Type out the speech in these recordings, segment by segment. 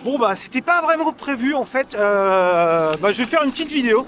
Bon bah c'était pas vraiment prévu en fait. Je vais faire une petite vidéo.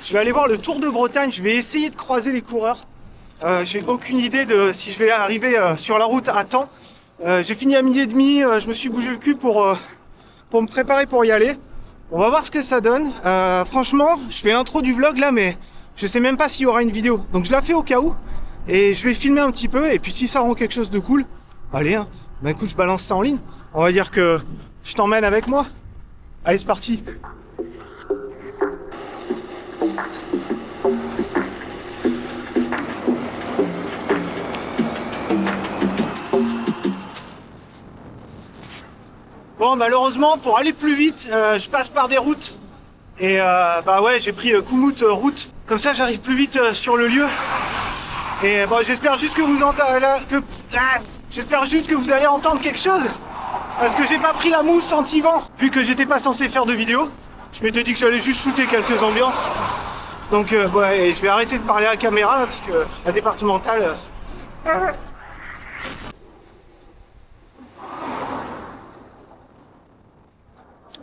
Je vais aller voir le Tour de Bretagne. Je vais essayer de croiser les coureurs. J'ai aucune idée de si je vais arriver sur la route à temps. J'ai fini à 12h30. Je me suis bougé le cul pour me préparer pour y aller. On va voir ce que ça donne. Franchement, je fais l'intro du vlog là, mais je sais même pas s'il y aura une vidéo. Donc je la fais au cas où. Et je vais filmer un petit peu. Et puis si ça rend quelque chose de cool, allez, hein. Bah écoute, je balance ça en ligne. On va dire que je t'emmène avec moi. Allez, c'est parti. Bon, malheureusement, pour aller plus vite, je passe par des routes. Et bah ouais, j'ai pris Koumouth route. Comme ça, j'arrive plus vite sur le lieu. Et bon, j'espère juste que vous j'espère juste que vous allez entendre quelque chose. Parce que j'ai pas pris la mousse anti-vent. Vu que j'étais pas censé faire de vidéo, je m'étais dit que j'allais juste shooter quelques ambiances. Donc ouais, je vais arrêter de parler à la caméra là, parce que la départementale...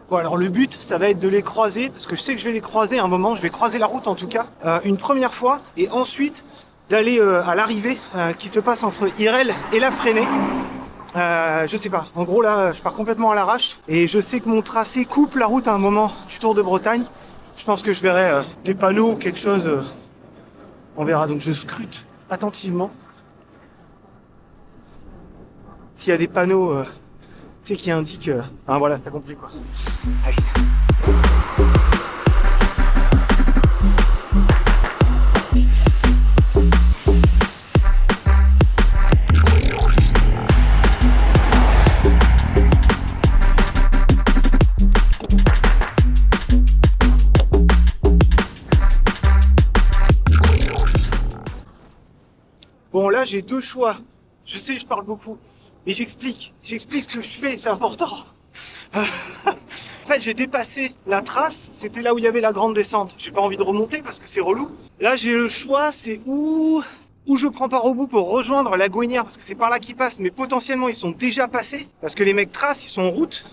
Bon, alors le but, ça va être de les croiser, parce que je sais que je vais les croiser à un moment, je vais croiser la route en tout cas, une première fois, et ensuite d'aller à l'arrivée qui se passe entre Irel et La Fresnay. Je sais pas, en gros là, je pars complètement à l'arrache, et je sais que mon tracé coupe la route à un moment du Tour de Bretagne. Je pense que je verrai des panneaux ou quelque chose, on verra, donc je scrute attentivement. S'il y a des panneaux... qui indique... Enfin voilà, t'as compris quoi. Allez. Bon là j'ai deux choix. Je sais, je parle beaucoup. Mais j'explique ce que je fais, c'est important. En fait, j'ai dépassé la trace, c'était là où il y avait la grande descente. J'ai pas envie de remonter parce que c'est relou. Là, j'ai le choix, c'est où je prends part au bout pour rejoindre la Gouinière, parce que c'est par là qu'ils passent, mais potentiellement, ils sont déjà passés, parce que les mecs tracent, ils sont en route,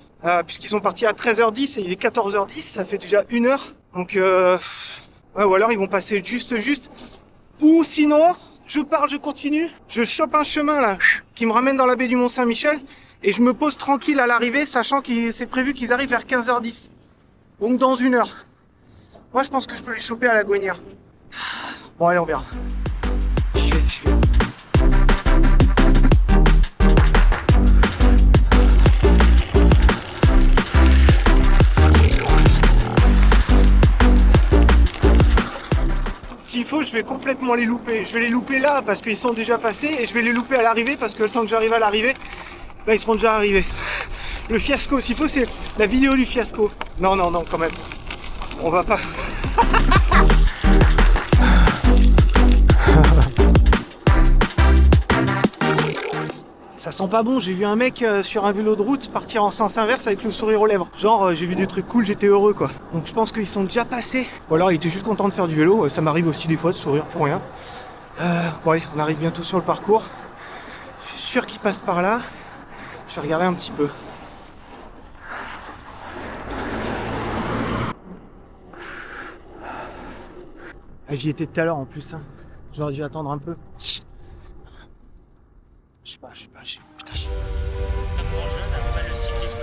puisqu'ils sont partis à 13h10 et il est 14h10, ça fait déjà 1 heure. Donc, ouais, ou alors ils vont passer juste. Ou sinon... Je parle, je continue, je chope un chemin là qui me ramène dans la baie du Mont-Saint-Michel et je me pose tranquille à l'arrivée, sachant que c'est prévu qu'ils arrivent vers 15h10. Donc dans 1 heure. Moi je pense que je peux les choper à la Gouinière. Bon allez, on verra. Je vais. S'il faut, je vais complètement les louper. Je vais les louper là parce qu'ils sont déjà passés et je vais les louper à l'arrivée parce que le temps que j'arrive à l'arrivée, bah, ils seront déjà arrivés. Le fiasco, s'il faut, c'est la vidéo du fiasco. Non, quand même. On va pas... Ça sent pas bon, j'ai vu un mec sur un vélo de route partir en sens inverse avec le sourire aux lèvres. Genre j'ai vu des trucs cool, j'étais heureux quoi. Donc je pense qu'ils sont déjà passés. Ou alors il était juste content de faire du vélo, ça m'arrive aussi des fois de sourire pour rien. Bon allez, on arrive bientôt sur le parcours. Je suis sûr qu'ils passent par là. Je vais regarder un petit peu. Ah, j'y étais tout à l'heure en plus, hein. J'aurais dû attendre un peu. Je sais pas, putain, Pour jeunes, après le cyclisme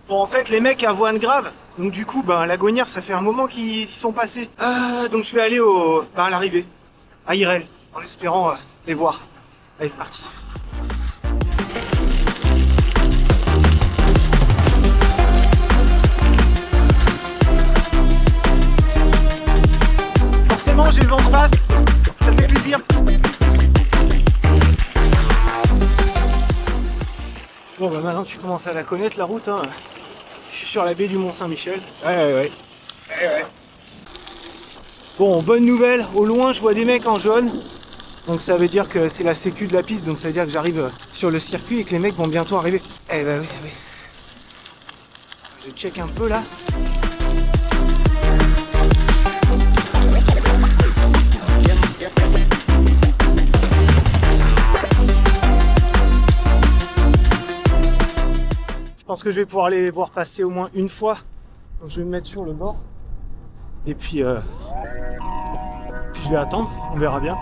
Bon, en fait, les mecs avoinent grave. Donc du coup, la Gouinière, ça fait un moment qu'ils y sont passés. Donc je vais aller à l'arrivée, à Irel, en espérant les voir. Allez, c'est parti. Forcément, j'ai le vent de face. Ça fait plaisir. Bon, maintenant tu commences à la connaître, la route, hein. Je suis sur la baie du Mont-Saint-Michel. Ouais. Bon, bonne nouvelle, au loin je vois des mecs en jaune. Donc ça veut dire que c'est la sécu de la piste, donc ça veut dire que j'arrive sur le circuit et que les mecs vont bientôt arriver. Eh bah oui, oui. Je check un peu là. Je pense que je vais pouvoir les voir passer au moins une fois. Donc je vais me mettre sur le bord. Et puis je vais attendre, on verra bien.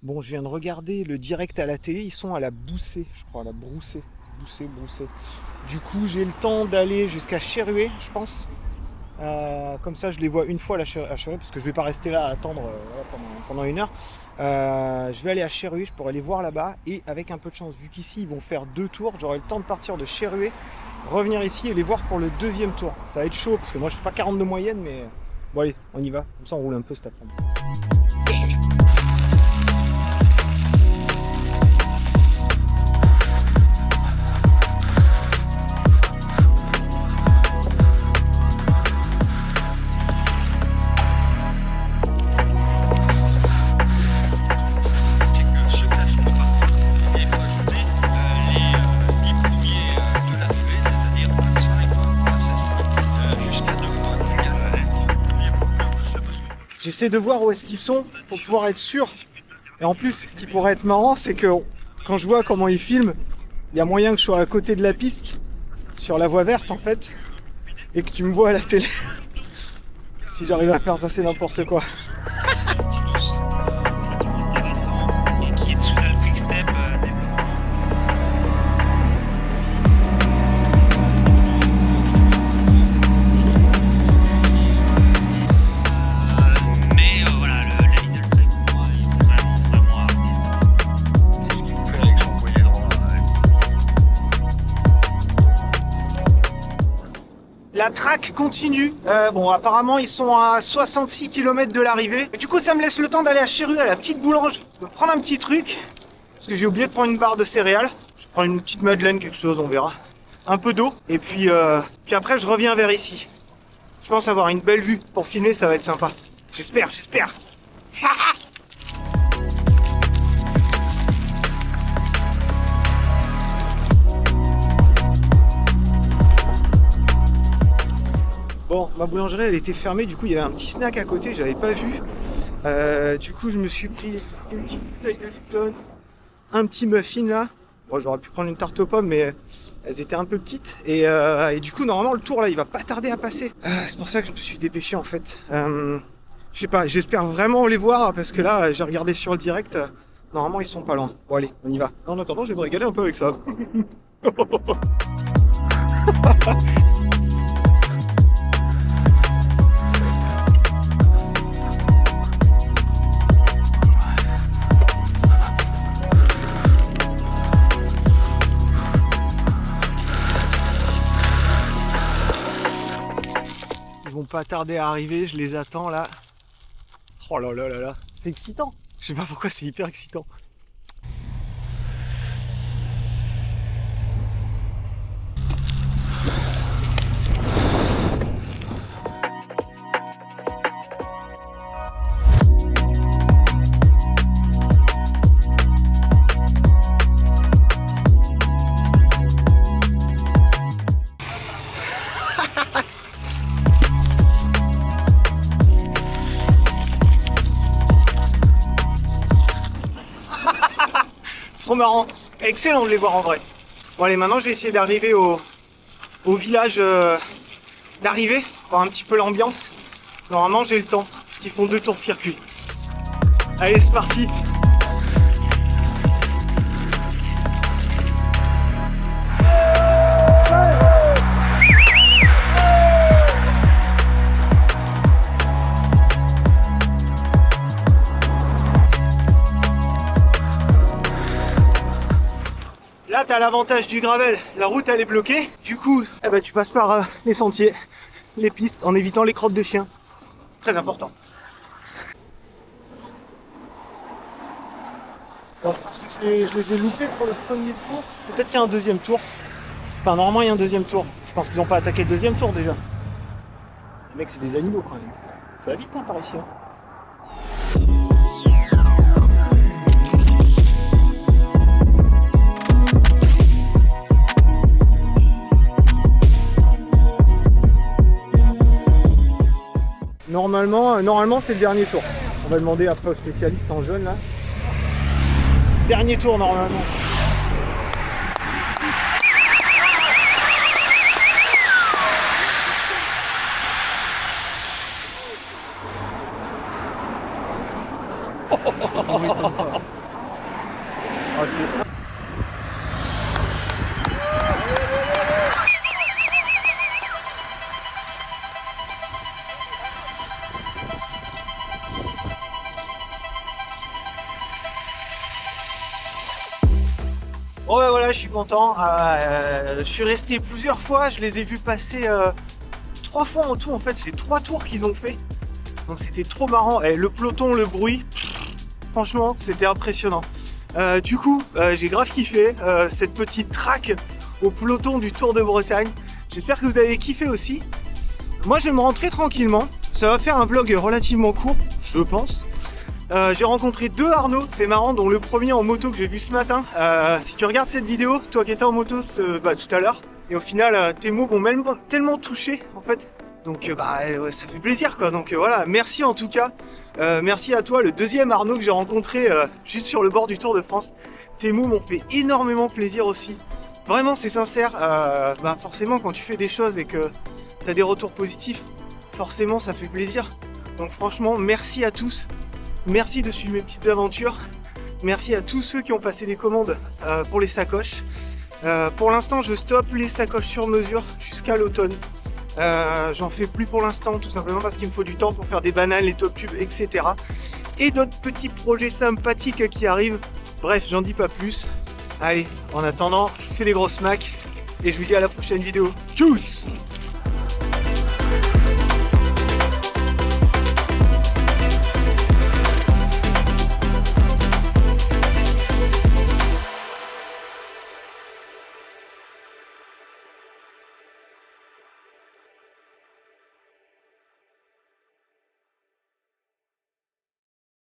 Bon, je viens de regarder le direct à la télé, ils sont à la Boussée, je crois, à la Broussée. Broussée. Du coup, j'ai le temps d'aller jusqu'à Cherrué, je pense. Comme ça, je les vois une fois à Cherrué, parce que je vais pas rester là à attendre pendant une heure. Je vais aller à Cherrué, je pourrais les voir là-bas. Et avec un peu de chance, vu qu'ici, ils vont faire 2 tours, j'aurai le temps de partir de Cherrué, revenir ici et les voir pour le 2e tour. Ça va être chaud, parce que moi, je fais pas 40 de moyenne, mais bon, allez, on y va. Comme ça, on roule un peu cet après-midi. J'essaie de voir où est-ce qu'ils sont pour pouvoir être sûr. Et en plus, ce qui pourrait être marrant, c'est que quand je vois comment ils filment, il y a moyen que je sois à côté de la piste, sur la voie verte en fait, et que tu me vois à la télé. Si j'arrive à faire ça, c'est n'importe quoi. Intéressant. Et qui est dessous dans le quick step. Mais voilà, la Lidl Cycle pour moi est vraiment à piste. Qu'est-ce qu'il fait avec son poignet droit? La track continue. Bon, apparemment, ils sont à 66 km de l'arrivée. Du coup, ça me laisse le temps d'aller à Cherrué, à la petite boulange, de prendre un petit truc. Parce que j'ai oublié de prendre une barre de céréales. Je prends une petite madeleine, quelque chose, on verra. Un peu d'eau. Et puis après, je reviens vers ici. Je pense avoir une belle vue. Pour filmer, ça va être sympa. J'espère. Bon, ma boulangerie elle était fermée, du coup il y avait un petit snack à côté, j'avais pas vu. Du coup je me suis pris une petite bouteille de Lipton, un petit muffin là. Bon, j'aurais pu prendre une tarte aux pommes, mais elles étaient un peu petites. Et du coup normalement le tour là il va pas tarder à passer. C'est pour ça que je me suis dépêché en fait. Je sais pas, j'espère vraiment les voir parce que là j'ai regardé sur le direct. Normalement ils sont pas loin. Bon allez, on y va. En attendant je vais me régaler un peu avec ça. Ils vont pas tarder à arriver, je les attends là. Oh là là là là, c'est excitant. Je sais pas pourquoi c'est hyper excitant. Trop marrant, excellent de les voir en vrai. Bon allez, maintenant je vais essayer d'arriver au village d'arrivée, voir un petit peu l'ambiance. Normalement j'ai le temps, parce qu'ils font 2 tours de circuit. Allez, c'est parti. Là, t'as l'avantage du gravel, la route elle est bloquée. Du coup, tu passes par les sentiers, les pistes, en évitant les crottes de chiens. Très important. Bon, je pense que je les ai loupés pour le premier tour. Peut-être qu'il y a un deuxième tour. Enfin, normalement, il y a un deuxième tour. Je pense qu'ils n'ont pas attaqué le deuxième tour déjà. Les mecs, c'est des animaux quand même. Ça va vite, hein, par ici. Hein. Normalement, c'est le dernier tour. On va demander après aux spécialistes en jaune là. Dernier tour normalement. Bon ben voilà, je suis content. Je suis resté plusieurs fois, je les ai vus passer 3 fois en tout. En fait, c'est 3 tours qu'ils ont fait. Donc c'était trop marrant. Et le peloton, le bruit, franchement, c'était impressionnant. Du coup, j'ai grave kiffé cette petite track au peloton du Tour de Bretagne. J'espère que vous avez kiffé aussi. Moi, je vais me rentrer tranquillement. Ça va faire un vlog relativement court, je pense. J'ai rencontré 2 Arnaud, c'est marrant, dont le premier en moto que j'ai vu ce matin. Si tu regardes cette vidéo, toi qui étais en moto tout à l'heure, et au final tes mots m'ont même tellement touché en fait. Donc ça fait plaisir quoi. Donc voilà, merci en tout cas. Merci à toi, le deuxième Arnaud que j'ai rencontré juste sur le bord du Tour de France. Tes mots m'ont fait énormément plaisir aussi. Vraiment c'est sincère. Forcément quand tu fais des choses et que tu as des retours positifs, forcément ça fait plaisir. Donc franchement merci à tous. Merci de suivre mes petites aventures. Merci à tous ceux qui ont passé des commandes pour les sacoches. Pour l'instant, je stoppe les sacoches sur mesure jusqu'à l'automne. J'en fais plus pour l'instant, tout simplement parce qu'il me faut du temps pour faire des bananes, les top tubes, etc. Et d'autres petits projets sympathiques qui arrivent. Bref, j'en dis pas plus. Allez, en attendant, je vous fais des grosses macs et je vous dis à la prochaine vidéo. Tchuss!